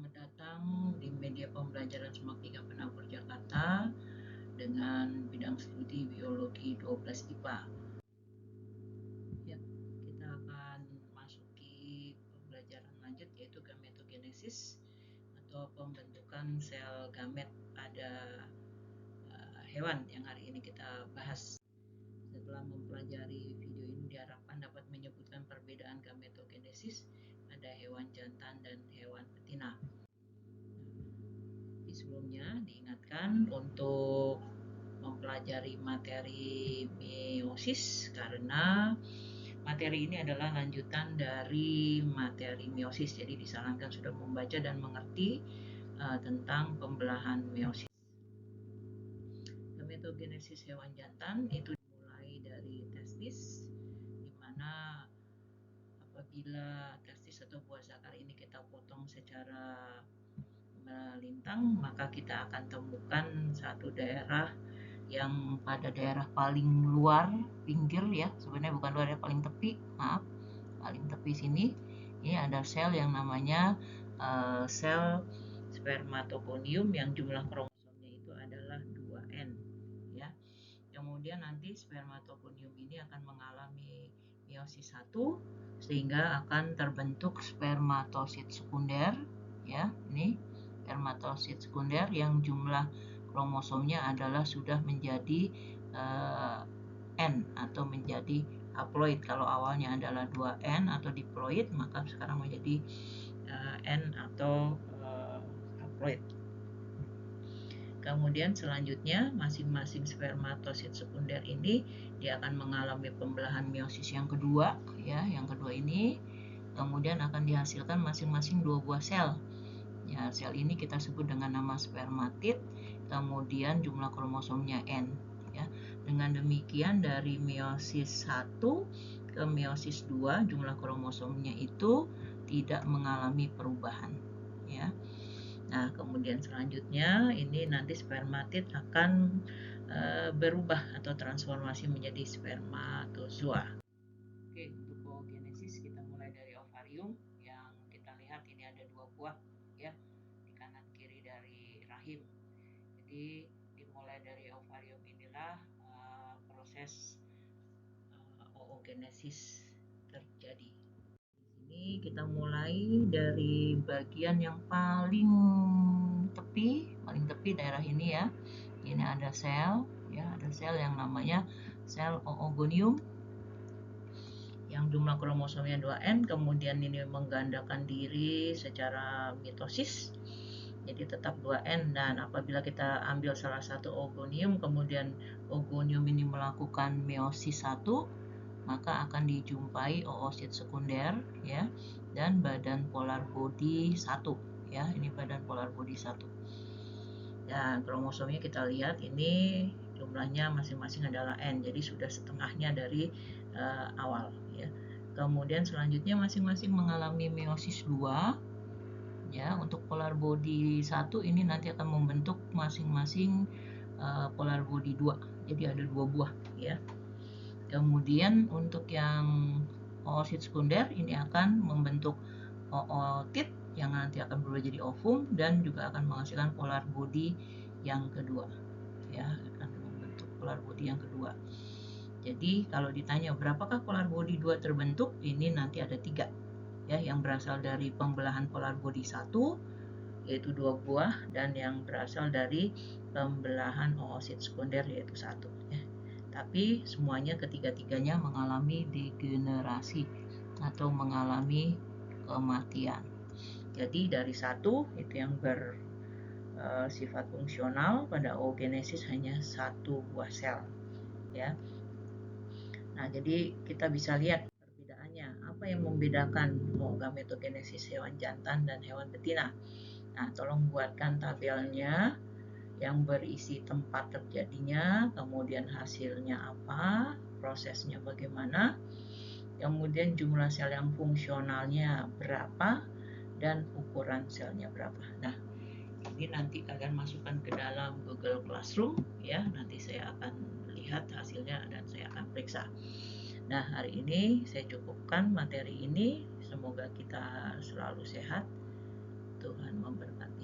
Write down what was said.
Selamat datang di media pembelajaran SMAK 3 Penabur Jakarta dengan bidang studi biologi 12 IPA. Ya, kita akan masuki pembelajaran lanjut yaitu gametogenesis atau pembentukan sel gamet pada hewan yang hari ini kita bahas. Setelah mempelajari video ini diharapkan dapat menyebutkan perbedaan gametogenesis pada hewan jantan dan hewan betina. Sebelumnya diingatkan untuk mempelajari materi meiosis karena materi ini adalah lanjutan dari materi meiosis, jadi disarankan sudah membaca dan mengerti tentang pembelahan meiosis. Gametogenesis hewan jantan itu dimulai dari testis, di mana apabila testis atau buah zakar ini kita potong secara melintang, maka kita akan temukan satu daerah yang pada daerah paling luar pinggir, ya sebenarnya bukan luar, ya paling tepi, maaf, paling tepi sini ini ada sel yang namanya sel spermatogonium yang jumlah kromosomnya itu adalah 2N, ya. Kemudian nanti spermatogonium ini akan mengalami meiosis 1 sehingga akan terbentuk spermatosit sekunder, ya. Ini spermatosit sekunder yang jumlah kromosomnya adalah sudah menjadi N atau menjadi haploid. Kalau awalnya adalah 2N atau diploid, maka sekarang menjadi N atau haploid. Kemudian selanjutnya masing-masing spermatosit sekunder ini dia akan mengalami pembelahan meiosis yang kedua, ya, yang kedua ini. Kemudian akan dihasilkan masing-masing 2 buah sel. Ya, sel ini kita sebut dengan nama spermatid, kemudian jumlah kromosomnya N, ya. Dengan demikian dari meiosis 1 ke meiosis 2 jumlah kromosomnya itu tidak mengalami perubahan, ya. Nah, kemudian selanjutnya ini nanti spermatid akan berubah atau transformasi menjadi spermatozoa. Oke, untuk oogenesis kita mulai dari ovarium yang kita lihat ini ada 2 buah, ya, di kanan kiri dari rahim. Jadi dimulai dari ovarium inilah proses oogenesis terjadi. Ini kita mulai dari bagian yang paling tepi daerah ini, ya. Ini ada sel, ya, ada sel yang namanya sel oogonium yang jumlah kromosomnya 2N, kemudian ini menggandakan diri secara mitosis. Jadi tetap 2N, dan apabila kita ambil salah satu oogonium, kemudian oogonium ini melakukan meiosis 1, maka akan dijumpai oosit sekunder, ya, dan badan polar body 1, ya. Ini badan polar body 1. Dan kromosomnya kita lihat ini jumlahnya masing-masing adalah N, jadi sudah setengahnya dari awal, ya. Kemudian selanjutnya masing-masing mengalami meiosis 2, ya. Untuk polar body 1 ini nanti akan membentuk masing-masing polar body 2, jadi ada 2 buah, ya. Kemudian untuk yang oosit sekunder ini akan membentuk ootid yang nanti akan berubah jadi ovum dan juga akan menghasilkan polar body yang kedua, ya, akan membentuk polar body yang kedua. Jadi kalau ditanya berapakah polar body 2 terbentuk, ini nanti ada 3, ya, yang berasal dari pembelahan polar body 1 yaitu 2 buah, dan yang berasal dari pembelahan oosit sekunder yaitu 1, ya. Tapi semuanya ketiga-tiganya mengalami degenerasi atau mengalami kematian. Jadi dari 1 itu yang bersifat fungsional, pada oogenesis hanya 1 buah sel, ya. Nah, jadi kita bisa lihat perbedaannya. Apa yang membedakan gametogenesis hewan jantan dan hewan betina? Nah, tolong buatkan tabelnya yang berisi tempat terjadinya, kemudian hasilnya apa, prosesnya bagaimana, kemudian jumlah sel yang fungsionalnya berapa, dan ukuran selnya berapa. Nah, ini nanti kalian masukkan ke dalam Google Classroom, ya. Nanti saya akan lihat hasilnya dan saya akan periksa. Nah, hari ini saya cukupkan materi ini. Semoga kita selalu sehat. Tuhan memberkati.